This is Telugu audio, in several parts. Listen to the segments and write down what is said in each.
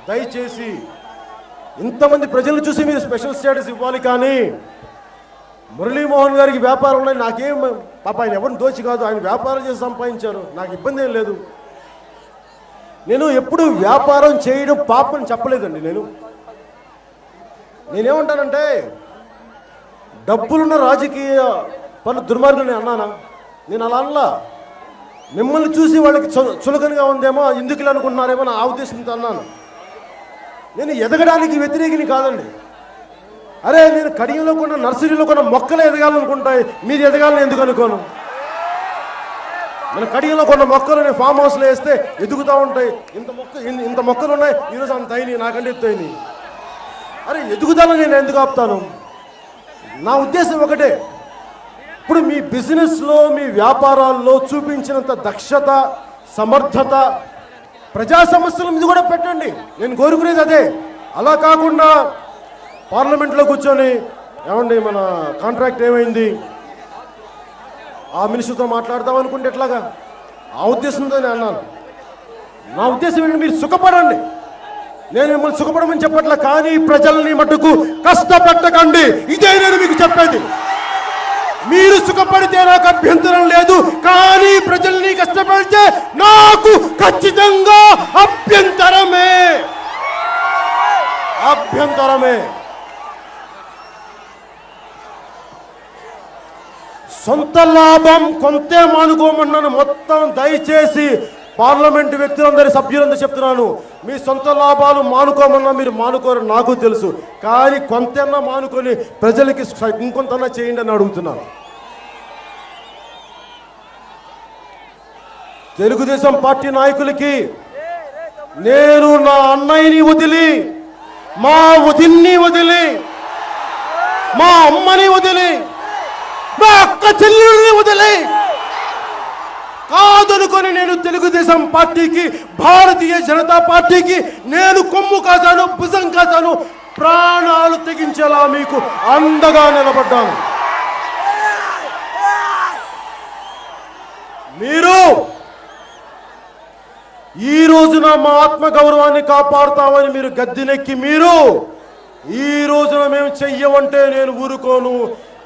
దయచేసి ఇంతమంది ప్రజలు చూసి మీరు స్పెషల్ స్టేటస్ ఇవ్వాలి. కానీ మురళీమోహన్ గారికి వ్యాపారం ఉన్నాయి, నాకేం పాప, ఆయన ఎవరిని దోచి కాదు, ఆయన వ్యాపారం చేసి సంపాదించారు, నాకు ఇబ్బంది ఏం లేదు. నేను ఎప్పుడు వ్యాపారం చేయడం పాపని చెప్పలేదండి. నేనేమంటానంటే డబ్బులున్న రాజకీయ పనులు దుర్మార్గులు అన్నానా? నేను అలా అనలా. మిమ్మల్ని చూసి వాళ్ళకి చులకనగా ఉందేమో, ఎందుకు ఇలా అనుకుంటున్నారేమో నా ఉద్దేశంతో అన్నాను. నేను ఎదగడానికి వ్యతిరేకిని కాదండి. అరే, నేను కడియంలో కొన్న నర్సరీలో కొన్న మొక్కలు ఎదగాలనుకుంటాయి, మీరు ఎదగాలని ఎందుకు అనుకోను? మన కడియంలో కొన్న మొక్కలు నేను ఫామ్ హౌస్లో వేస్తే ఎదుగుతూ ఉంటాయి. ఇంత మొక్కలు ఉన్నాయి, ఈరోజు అంత అయినాయి, నాకంటే ఎత్తు అయినాయి. అరే, ఎదుగుదల నేను ఎందుకు ఆపుతాను? నా ఉద్దేశం ఒకటే, ఇప్పుడు మీ బిజినెస్లో మీ వ్యాపారాల్లో చూపించినంత దక్షత, సమర్థత ప్రజా సమస్యల మీద కూడా పెట్టండి. నేను కోరుకునేది అదే. అలా కాకుండా పార్లమెంట్లో కూర్చొని ఏమండి మన కాంట్రాక్ట్ ఏమైంది, ఆ మినిస్టర్తో మాట్లాడదాం అనుకుంటే ఎట్లాగా? ఆ ఉద్దేశంతో నేను అన్నాను. నా ఉద్దేశం ఏంటంటే మీరు సుఖపడండి, నేను మిమ్మల్ని సుఖపడమని చెప్పట్లా. కానీ ప్రజల్ని మటుకు కష్టపెట్టకండి, ఇదే నేను మీకు చెప్పేది. మీరు సుఖపడితే నాకు అభ్యంతరం లేదు, కానీ ప్రజల్ని కష్టపడితే నాకు ఖచ్చితంగా అభ్యంతరమే. సొంత లాభం కొంతే మానుకోమన్నాను మొత్తం. దయచేసి పార్లమెంటు వ్యక్తులందరి సభ్యులందరూ చెప్తున్నాను, మీ సొంత లాభాలు మానుకోమన్నా మీరు మానుకోరు, నాకు తెలుసు. కానీ కొంతన్నా మానుకొని ప్రజలకి ఇంకొంతన్నా చేయండి అని అడుగుతున్నాను. తెలుగుదేశం పార్టీ నాయకులకి నేను నా అన్నయ్యని వదిలి, మా వదిన్ని వదిలి, మా అమ్మని వదిలి, మా అక్క చెల్లెల్ని వదిలి కాదనుకొని నేను తెలుగుదేశం పార్టీకి, భారతీయ జనతా పార్టీకి నేను కొమ్ము కాశాను, భుజం కాశాను, ప్రాణాలు తెగించేలా మీకు అండగా నిలబడ్డాను. మీరు ఈ రోజున మా ఆత్మగౌరవాన్ని కాపాడుతామని మీరు గద్దెనెక్కి, మీరు ఈ రోజున మేము చెయ్యమంటే నేను ఊరుకోను.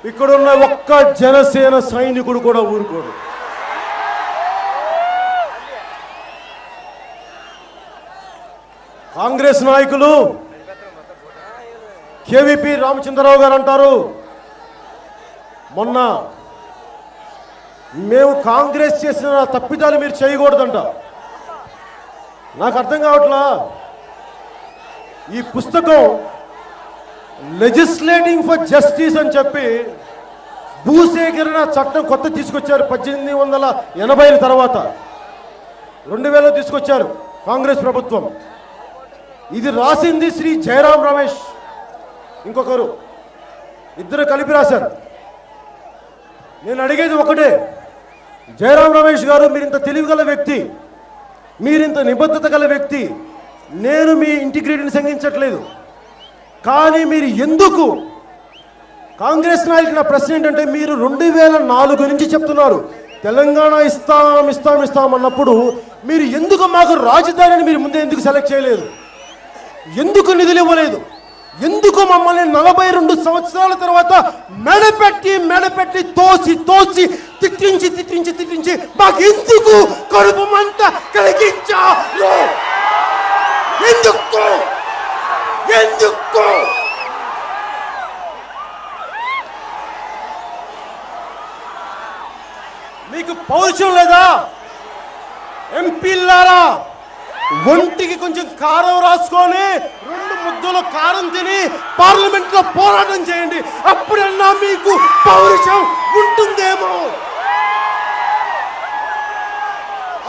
ఇక్కడున్న ఒక్క జనసేన సైనికుడు కూడా ఊరుకోడు. కాంగ్రెస్ నాయకులు కేవీపీ రామచంద్రరావు గారు అంటారు, మొన్న మేము కాంగ్రెస్ చేసిన తప్పిదాలు మీరు చేయకూడదంట. నాకు అర్థం కావట్లా. ఈ పుస్తకం లెజిస్లేటింగ్ ఫర్ జస్టిస్ అని చెప్పి భూసేకరణ చట్టం కొత్త తీసుకొచ్చారు. 1880 తర్వాత 2000 తీసుకొచ్చారు కాంగ్రెస్ ప్రభుత్వం. ఇది రాసింది శ్రీ జయరాం రమేష్, ఇంకొకరు, ఇద్దరు కలిపి రాశారు. నేను అడిగేది ఒకటే, జయరాం రమేష్ గారు, మీరింత తెలివిగల వ్యక్తి, మీరింత నిబద్ధత గల వ్యక్తి, నేను మీ ఇంటిగ్రిటీని శంకించట్లేదు. కానీ మీరు ఎందుకు కాంగ్రెస్ నాయకుల ప్రశ్న ఏంటంటే, మీరు 2004 నుంచి చెప్తున్నారు తెలంగాణ ఇస్తాం అన్నప్పుడు మీరు ఎందుకు మాకు రాజధానిని మీరు ముందే ఎందుకు సెలెక్ట్ చేయలేదు? ఎందుకు నిధులు ఇవ్వలేదు? ఎందుకు మమ్మల్ని 42 సంవత్సరాల తర్వాత మెడపెట్టి తోసి తిట్టించి మాకు ఎందుకు కడుపు మంట కలిగించారు? ఎందుకు? మీకు పౌరుషం లేదా? ఎంపీలారా, ఒంటికి కొంచెం కారం రాసుకొని 2 ముద్దలు కారం తిని పార్లమెంట్ లో పోరాటం చేయండి, అప్పుడన్నా మీకు పౌరుషం ఉంటుందేమో.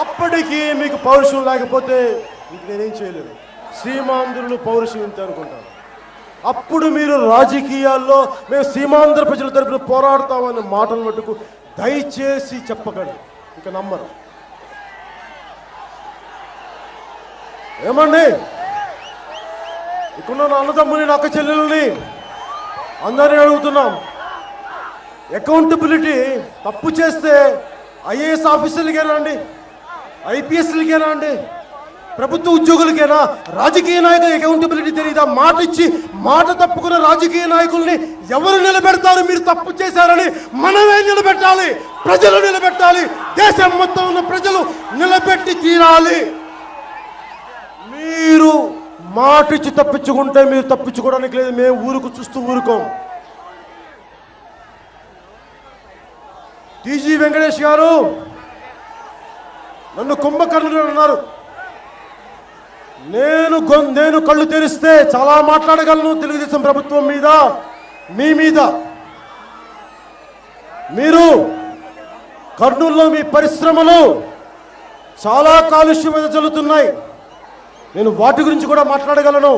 అప్పటికి మీకు పౌరుషం లేకపోతే ఇంక నేనేం చేయలేను. సీమాంధ్రులు పౌరుషం ఇంత అనుకుంటాను. అప్పుడు మీరు రాజకీయాల్లో మేము సీమాంధ్ర ప్రజల తరపున పోరాడతామన్న మాటలు మటుకు దయచేసి చెప్పకండి, ఇక నమ్మరు. ఏమండి, ఇక్కడ నా అన్నదమ్ముని, నా అక్క చెల్లెల్ని అందరినీ అడుగుతున్నాం, అకౌంటబిలిటీ తప్పు చేస్తే ఐఏఎస్ ఆఫీసర్లకేనా అండి, ఐపీఎస్లకేనా అండి, ప్రభుత్వ ఉద్యోగులకైనా రాజకీయ నాయకుల అకౌంటబిలిటీ తెలియదా? మాట ఇచ్చి మాట తప్పుకున్న రాజకీయ నాయకుల్ని ఎవరు నిలబెడతారు? మీరు తప్పు చేశారని మనమే నిలబెట్టాలి, ప్రజలు నిలబెట్టాలి, దేశం మొత్తం ఉన్న ప్రజలు నిలబెట్టి తీరాలి. మీరు మాట ఇచ్చి తప్పించుకుంటే మీరు తప్పించుకోవడానికి లేదు. మేము ఊరుకు చూస్తూ ఊరుకోం. టీజీ వెంకటేష్ గారు నన్ను కుంభకర్ణుడు అన్నారు. నేను కళ్ళు తెరిస్తే చాలా మాట్లాడగలను తెలుగుదేశం ప్రభుత్వం మీద, మీ మీద. మీరు కర్నూలులో మీ పరిశ్రమలు చాలా కాలుష్యం జల్లుతున్నాయి. నేను వాటి గురించి కూడా మాట్లాడగలను.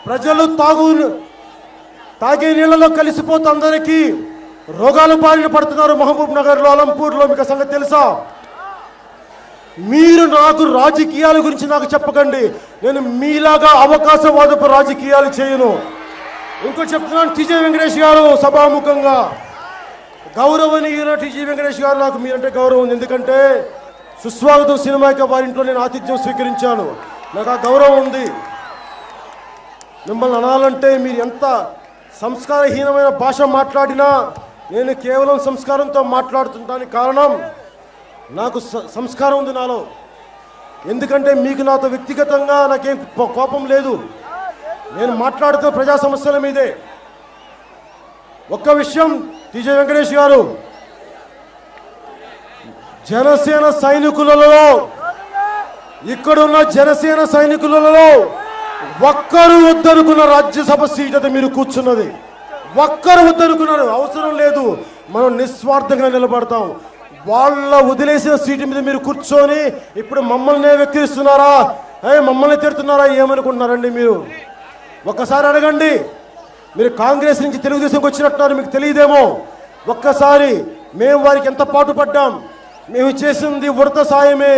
ప్రజలు తాగే నీళ్లలో కలిసిపోతే అందరికీ రోగాలు బారిన పడుతున్నారు. మహబూబ్ నగర్లో, అలంపూర్లో మీకు సంగతి తెలుసా? మీరు నాకు రాజకీయాల గురించి నాకు చెప్పకండి. నేను మీలాగా అవకాశవాదపు రాజకీయాలు చేయను. ఇంకోటి చెప్తున్నాను, టీజీ వెంకటేష్ గారు సభాముఖంగా, గౌరవనీయుల టీజీ వెంకటేష్ గారు, నాకు మీరంటే గౌరవం ఉంది. ఎందుకంటే సుస్వాగతం సినిమాకి వారింట్లో నేను ఆతిథ్యం స్వీకరించాను. నాకు ఆ గౌరవం ఉంది. మిమ్మల్ని అనాలంటే మీరు ఎంత సంస్కారహీనమైన భాష మాట్లాడినా నేను కేవలం సంస్కారంతో మాట్లాడుతుంటానికి కారణం నాకు సంస్కారం ఉంది నాలో. ఎందుకంటే మీకు నాతో వ్యక్తిగతంగా నాకేం కోపం లేదు. నేను మాట్లాడుతున్న ప్రజా సమస్యల మీదే. ఒక్క విషయం, టీజీ వెంకటేష్ గారు, జనసేన సైనికులలో, ఇక్కడున్న జనసేన సైనికులలో ఒక్కరు వద్దనుకున్న రాజ్యసభ సీట్ అది మీరు కూర్చున్నది. ఒక్కరు వద్దనుకున్నారు. అవసరం లేదు, మనం నిస్వార్థంగా నిలబడతాం. వాళ్ళ వదిలేసిన సీటు మీద మీరు కూర్చొని ఇప్పుడు మమ్మల్ని వెక్కిరిస్తున్నారా, మమ్మల్ని తిడుతున్నారా, ఏమనుకుంటున్నారండి మీరు? ఒక్కసారి అడగండి. మీరు కాంగ్రెస్ నుంచి తెలుగుదేశంకి వచ్చినట్టున్నారు, మీకు తెలియదేమో. ఒక్కసారి మేము వారికి ఎంత పాటుపడ్డాం. మేము చేసింది ఉడత సాయమే,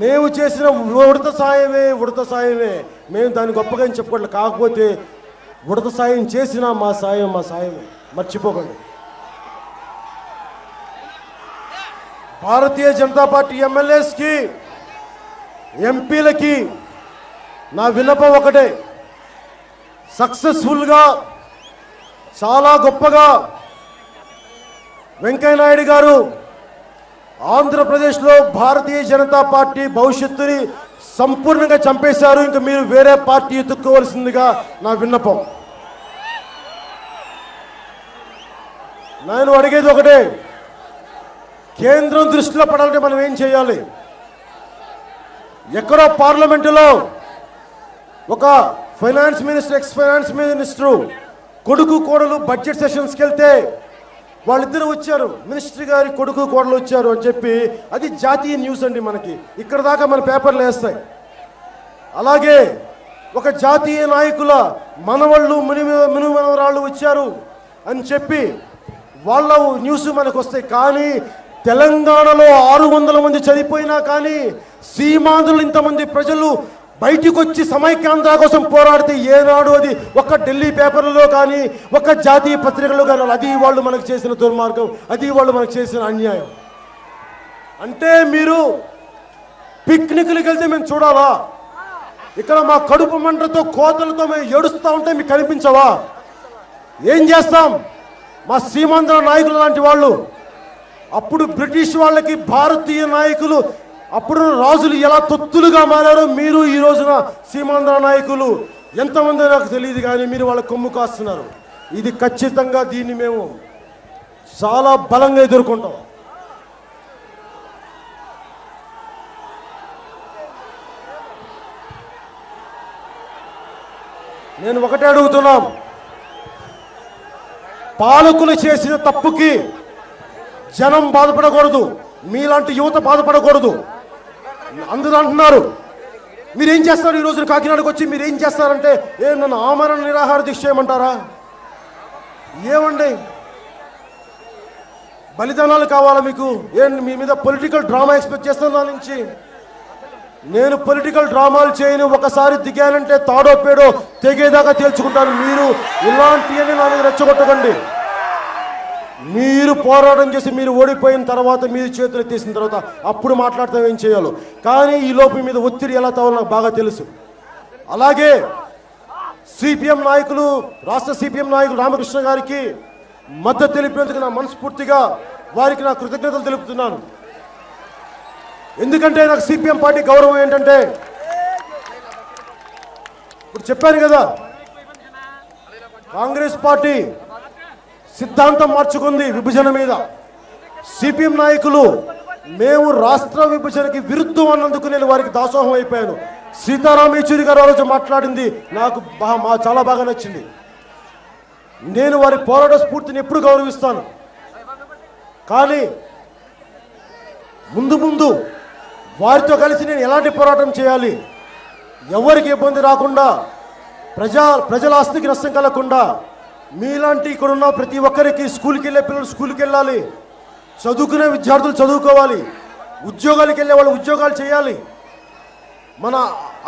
మేము చేసిన ఉడత సాయమే. మేము దాన్ని గొప్పగా చెప్పుకోవట్లేదు. కాకపోతే ఉడత సాయం చేసినా మా సాయమే, మర్చిపోకండి. భారతీయ జనతా పార్టీ ఎమ్మెల్యేస్కి, ఎంపీలకి నా విన్నపం ఒకటే. సక్సెస్ఫుల్గా, చాలా గొప్పగా వెంకయ్యనాయుడు గారు ఆంధ్రప్రదేశ్లో భారతీయ జనతా పార్టీ భవిష్యత్తుని సంపూర్ణంగా చంపేశారు. ఇంకా మీరు వేరే పార్టీ ఎత్తుక్కోవాల్సిందిగా నా విన్నపం. నేను అడిగేది ఒకటే, కేంద్రం దృష్టిలో పడాలంటే మనం ఏం చేయాలి? ఎక్కడో పార్లమెంటులో ఒక finance minister, X finance minister కొడుకు కోడలు బడ్జెట్ సెషన్స్కి వెళ్తే వాళ్ళిద్దరూ వచ్చారు, మినిస్టర్ గారి కొడుకు కోడలు వచ్చారు అని చెప్పి, అది జాతీయ న్యూస్ అండి. మనకి ఇక్కడ దాకా మన పేపర్లు వేస్తాయి. అలాగే ఒక జాతీయ నాయకుల మనవళ్ళు మునిమనవరాళ్ళు వచ్చారు అని చెప్పి వాళ్ళ న్యూస్ మనకు వస్తాయి. కానీ తెలంగాణలో 600 మంది చనిపోయినా కానీ సీమాంధ్రులు ఇంతమంది ప్రజలు బయటికి వచ్చి సమైక్యాంధ్ర కోసం పోరాడితే ఏనాడు అది ఒక ఢిల్లీ పేపర్లలో కానీ ఒక జాతీయ పత్రికల్లో కానీ అది వాళ్ళు మనకు చేసిన దుర్మార్గం, అది వాళ్ళు మనకు చేసిన అన్యాయం. అంటే మీరు పిక్నిక్లకు వెళ్తే మేము చూడాలా? ఇక్కడ మా కడుపు మంటతో కోతలతో మేము ఏడుస్తూ ఉంటే మీకు కనిపించవా? ఏం చేస్తాం? మా సీమాంధ్ర నాయకులు లాంటి వాళ్ళు, అప్పుడు బ్రిటిష్ వాళ్ళకి భారతీయ నాయకులు, అప్పుడు రాజులు ఎలా తొత్తులుగా మారారో మీరు ఈ రోజున సీమాంధ్ర నాయకులు ఎంతమంది నాకు తెలియదు, కానీ మీరు వాళ్ళ కొమ్ము కాస్తున్నారు. ఇది ఖచ్చితంగా దీన్ని మేము చాలా బలంగా ఎదుర్కొంటాం. నేను ఒకటే అడుగుతున్నాం, పాలకులు చేసిన తప్పుకి జనం బాధపడకూడదు, మీలాంటి యువత బాధపడకూడదు. అందరూ అంటున్నారు మీరేం చేస్తారు ఈ రోజున కాకినాడకు వచ్చి మీరేం చేస్తారంటే, నన్ను ఆమరణ నిరాహార దీక్ష చేయమంటారా? ఏమండి బలిదానాలు కావాలా మీకు? మీ మీద పొలిటికల్ డ్రామా ఎక్స్పెక్ట్ చేస్తాను నా నుంచి. నేను పొలిటికల్ డ్రామాలు చేయను. ఒకసారి దిగానంటే తాడో పేడో తెగేదాకా తేల్చుకుంటాను. మీరు ఇలాంటివన్నీ నా మీద రెచ్చగొట్టకండి. మీరు పోరాటం చేసి మీరు ఓడిపోయిన తర్వాత మీరు చేతులు ఎత్తేసిన తర్వాత అప్పుడు మాట్లాడతాం ఏం చేయాలో. కానీ ఈ లోపు మీద ఒత్తిడి ఎలా తవ్వాలో నాకు బాగా తెలుసు. అలాగే సిపిఎం నాయకులు, రాష్ట్ర సిపిఎం నాయకులు రామకృష్ణ గారికి మద్దతు తెలిపినందుకు నా మనస్ఫూర్తిగా వారికి నా కృతజ్ఞతలు తెలుపుతున్నాను. ఎందుకంటే నాకు సిపిఎం పార్టీ గౌరవం ఏంటంటే, ఇప్పుడు చెప్పాను కదా, కాంగ్రెస్ పార్టీ సిద్ధాంతం మార్చుకుంది విభజన మీద. సిపిఎం నాయకులు మేము రాష్ట్ర విభజనకి విరుద్ధం అన్నందుకు నేను వారికి దాసోహం అయిపోయాను. సీతారాం యేచూరి గారు ఆ రోజు మాట్లాడింది నాకు చాలా బాగా నచ్చింది. నేను వారి పోరాట స్ఫూర్తిని ఎప్పుడు గౌరవిస్తాను. కానీ ముందు ముందు వారితో కలిసి నేను ఎలాంటి పోరాటం చేయాలి, ఎవరికి ఇబ్బంది రాకుండా, ప్రజల ఆస్తికి నష్టం కలగకుండా, మీలాంటి ఇక్కడున్న ప్రతి ఒక్కరికి స్కూల్కి వెళ్ళే పిల్లలు స్కూల్కి వెళ్ళాలి, చదువుకునే విద్యార్థులు చదువుకోవాలి, ఉద్యోగాలకు వెళ్ళే వాళ్ళు ఉద్యోగాలు చేయాలి, మన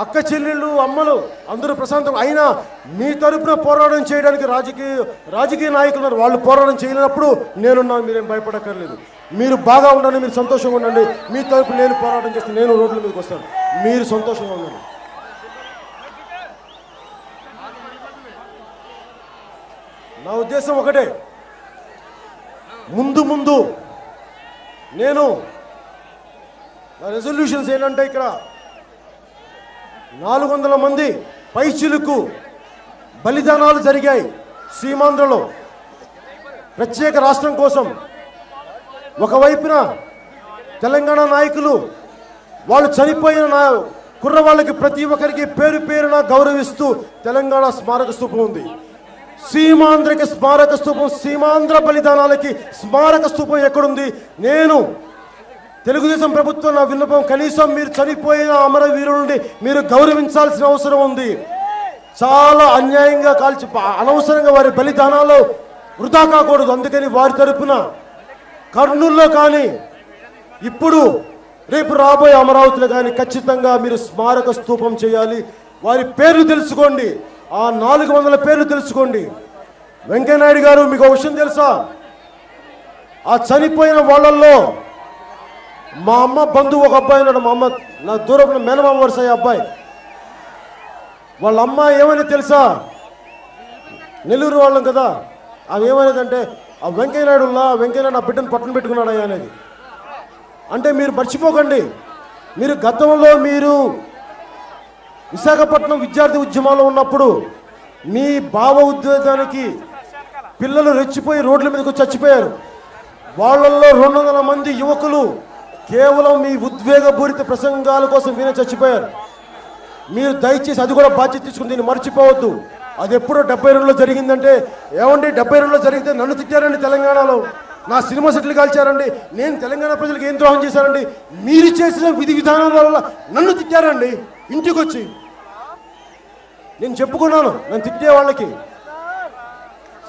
అక్క చెల్లెళ్ళు అమ్మలు అందరూ ప్రశాంతం. అయినా మీ తరపున పోరాటం చేయడానికి రాజకీయ నాయకులు ఉన్నారు. వాళ్ళు పోరాటం చేయలేనప్పుడు నేనున్నాను, మీరేం భయపడక్కర్లేదు. మీరు బాగా ఉండండి, మీరు సంతోషంగా ఉండండి. మీ తరపున నేను పోరాటం చేస్తే నేను రోడ్ల మీదకి వస్తాను, మీరు సంతోషంగా ఉండండి. నా ఉద్దేశం ఒకటే, ముందు నేను నా రెజల్యూషన్స్ ఏంటంటే, ఇక్కడ 400 మంది పైచిలుకు బలిదానాలు జరిగాయి సీమాంధ్రలో ప్రత్యేక రాష్ట్రం కోసం. ఒకవైపున తెలంగాణ నాయకులు వాళ్ళు చనిపోయిన కుర్రవాళ్ళకి ప్రతి ఒక్కరికి పేరు పేరున గౌరవిస్తూ తెలంగాణ స్మారక స్థూపం ఉంది. సీమాంధ్రకి స్మారక స్థూపం, సీమాంధ్ర బలిదానాలకి స్మారక స్థూపం ఎక్కడుంది? నేను తెలుగుదేశం ప్రభుత్వం నా విన్నపం, కనీసం మీరు చనిపోయిన అమరవీరులని మీరు గౌరవించాల్సిన అవసరం ఉంది. చాలా అన్యాయంగా అనవసరంగా వారి బలిదానాలు వృధా కాకూడదు. అందుకని వారి తరపున కర్నూలులో కానీ ఇప్పుడు రేపు రాబోయే అమరావతిలో కానీ ఖచ్చితంగా మీరు స్మారక స్థూపం చేయాలి. వారి పేర్లు తెలుసుకోండి, ఆ 400 పేర్లు తెలుసుకోండి. వెంకయ్యనాయుడు గారు, మీకు ఒక విషయం తెలుసా? ఆ చనిపోయిన వాళ్ళల్లో మా అమ్మ బంధువు ఒక అబ్బాయి ఉన్నాడు. మా అమ్మ నా దూరం మేనమామ వరుస అబ్బాయి. వాళ్ళ అమ్మ ఏమైనా తెలుసా? నెల్లూరు వాళ్ళం కదా. ఆమె ఏమైనదంటే, ఆ వెంకయ్యనాయుడు నా బిడ్డను పట్టున పెట్టుకున్నాడు అనేది. అంటే మీరు మర్చిపోకండి, మీరు గతంలో మీరు విశాఖపట్నం విద్యార్థి ఉద్యమాల్లో ఉన్నప్పుడు మీ భావ ఉద్వేగానికి పిల్లలు రెచ్చిపోయి రోడ్ల మీదకి చచ్చిపోయారు. వాళ్ళల్లో 200 మంది యువకులు కేవలం మీ ఉద్వేగపూరిత ప్రసంగాల కోసం వినే చచ్చిపోయారు. మీరు దయచేసి అది కూడా బాధ్యత తీసుకుని దీన్ని మర్చిపోవద్దు. అది ఎప్పుడో 72లో జరిగిందంటే, ఏమండి 72లో జరిగితే నన్ను తిట్టారండి తెలంగాణలో, నా సినిమా సెట్లు కాల్చారండి, నేను తెలంగాణ ప్రజలకు ఏం ద్రోహం చేశారండి, మీరు చేసిన విధి విధానాల వల్ల నన్ను తిట్టారండి. ఇంటికి వచ్చి నేను చెప్పుకున్నాను నన్ను తిట్టే వాళ్ళకి,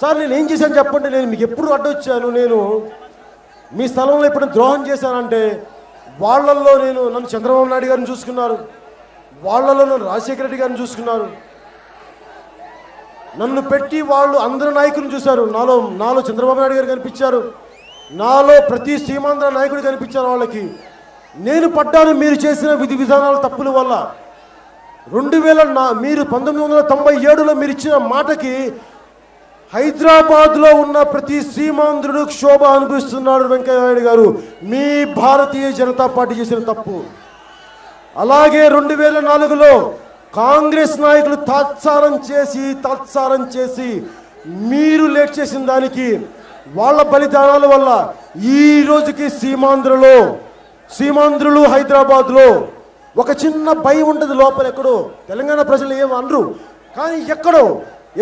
సార్ నేను ఏం చేశాను చెప్పండి, నేను మీకు ఎప్పుడు అడ్డొచ్చాను, నేను మీ స్థలంలో ఎప్పుడు ద్రోహం చేశానంటే, వాళ్ళల్లో నన్ను చంద్రబాబు నాయుడు గారిని చూసుకున్నారు, వాళ్ళలో నన్ను రాజశేఖర రెడ్డి గారిని చూసుకున్నారు, నన్ను పెట్టి వాళ్ళు అందరు నాయకులను చూశారు. నాలో చంద్రబాబు నాయుడు గారు కనిపించారు, నాలో ప్రతి సీమాంధ్ర నాయకుడు కనిపించారు. వాళ్ళకి నేను పడ్డాను మీరు చేసిన విధి విధానాల తప్పుల వల్ల. మీరు 1997లో మీరు ఇచ్చిన మాటకి హైదరాబాద్లో ఉన్న ప్రతి సీమాంధ్రుడు క్షోభ అనుభవిస్తున్నాడు. వెంకయ్యనాయుడు గారు, మీ భారతీయ జనతా పార్టీ చేసిన తప్పు. అలాగే 2004లో కాంగ్రెస్ నాయకులు తాత్సారం చేసి మీరు లేట్ చేసిన దానికి వాళ్ళ బలిదానాల వల్ల ఈ రోజుకి సీమాంధ్రులు హైదరాబాద్లో ఒక చిన్న భయం ఉంటుంది లోపల. ఎక్కడో తెలంగాణ ప్రజలు ఏమనరు, కానీ ఎక్కడో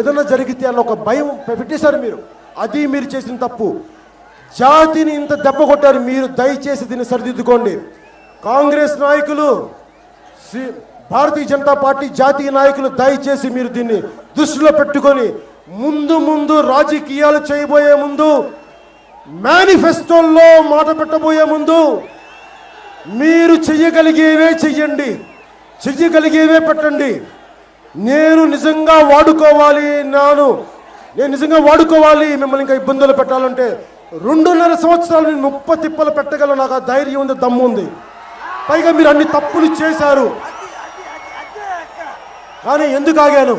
ఏదన్నా జరిగితే అన్న ఒక భయం పెట్టేశారు మీరు. అది మీరు చేసిన తప్పు. జాతిని ఇంత దెబ్బ కొట్టారు మీరు, దయచేసి దీన్ని సరిదిద్దుకోండి. కాంగ్రెస్ నాయకులు, భారతీయ జనతా పార్టీ జాతీయ నాయకులు దయచేసి మీరు దీన్ని దృష్టిలో పెట్టుకొని ముందు రాజకీయాలు చేయబోయే ముందు, మేనిఫెస్టోల్లో మాట పెట్టబోయే ముందు మీరు చెయ్యగలిగేవే చెయ్యండి, చెయ్యగలిగేవే పెట్టండి. నేను నిజంగా వాడుకోవాలి మిమ్మల్ని ఇంకా ఇబ్బందులు పెట్టాలంటే 2.5 సంవత్సరాలు నేను తిప్పలు పెట్టగల నాకు ఆ ధైర్యం ఉంది, దమ్ము ఉంది. పైగా మీరు అన్ని తప్పులు చేశారు. కానీ ఎందుకు ఆగాను?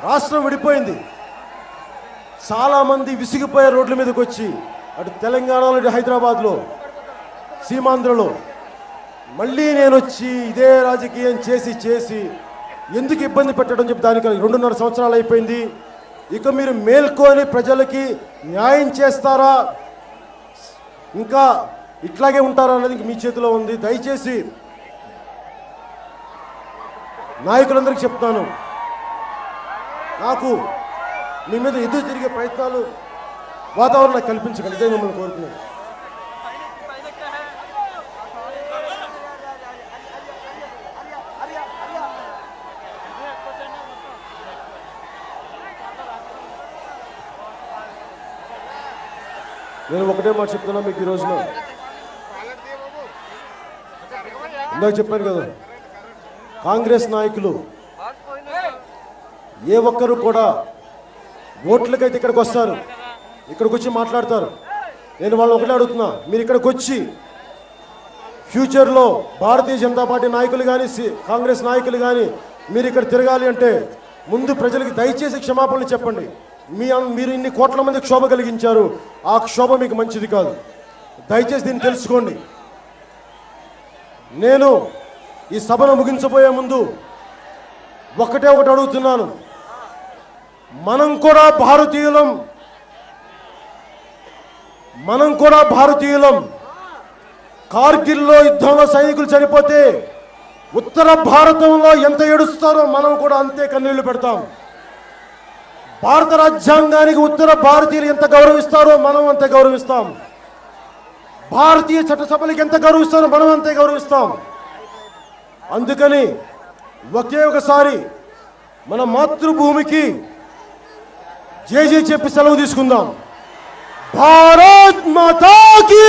రాష్ట్రం విడిపోయింది. చాలామంది విసిగిపోయే రోడ్ల మీదకి వచ్చి అటు తెలంగాణలో ఇటు హైదరాబాద్లో సీమాంధ్రలో మళ్ళీ నేను వచ్చి ఇదే రాజకీయం చేసి ఎందుకు ఇబ్బంది పెట్టడం చెప్పి దానికి 2.5 సంవత్సరాలు అయిపోయింది. ఇక మీరు మేల్కొని ప్రజలకి న్యాయం చేస్తారా, ఇంకా ఇట్లాగే ఉంటారా అనేది మీ చేతిలో ఉంది. దయచేసి నాయకులందరికీ చెప్తాను, నాకు మీ మీద ఎదురు తిరిగే ప్రయత్నాలు వాతావరణం కల్పించగలి, ఇదే మిమ్మల్ని కోరుకున్నాను. నేను ఒకటే మాట చెప్తున్నా మీకు ఈ రోజున. ఇందాక చెప్పాను కదా, కాంగ్రెస్ నాయకులు ఏ ఒక్కరు కూడా ఓట్లకైతే ఇక్కడికి వస్తారు, ఇక్కడికి వచ్చి మాట్లాడతారు. నేను వాళ్ళని ఒకటే అడుగుతున్నా, మీరు ఇక్కడికి వచ్చి ఫ్యూచర్లో భారతీయ జనతా పార్టీ నాయకులు కానీ కాంగ్రెస్ నాయకులు కానీ మీరు ఇక్కడ తిరగాలి అంటే ముందు ప్రజలకి దయచేసి క్షమాపణలు చెప్పండి. మీరు ఇన్ని కోట్ల మంది క్షోభ కలిగించారు, ఆ క్షోభ మీకు మంచిది కాదు. దయచేసి దీన్ని తెలుసుకోండి. నేను ఈ సభను ముగించబోయే ముందు ఒకటి అడుగుతున్నాను, మనం కూడా భారతీయులం. కార్గిల్లో యుద్ధంలో సైనికులు చనిపోతే ఉత్తర భారతంలో ఎంత ఏడుస్తారో మనం కూడా అంతే కన్నీళ్లు పెడతాం. భారత రాజ్యాంగానికి ఉత్తర భారతీయులు ఎంత గౌరవిస్తారో మనం అంతే గౌరవిస్తాం. భారతీయ చట్టసభలకు ఎంత గౌరవిస్తారో మనం అంతే గౌరవిస్తాం. అందుకని ఒకే ఒకసారి మన మాతృభూమికి జై జై చెప్పి సెలవు తీసుకుందాం. భారత్ మాతా కీ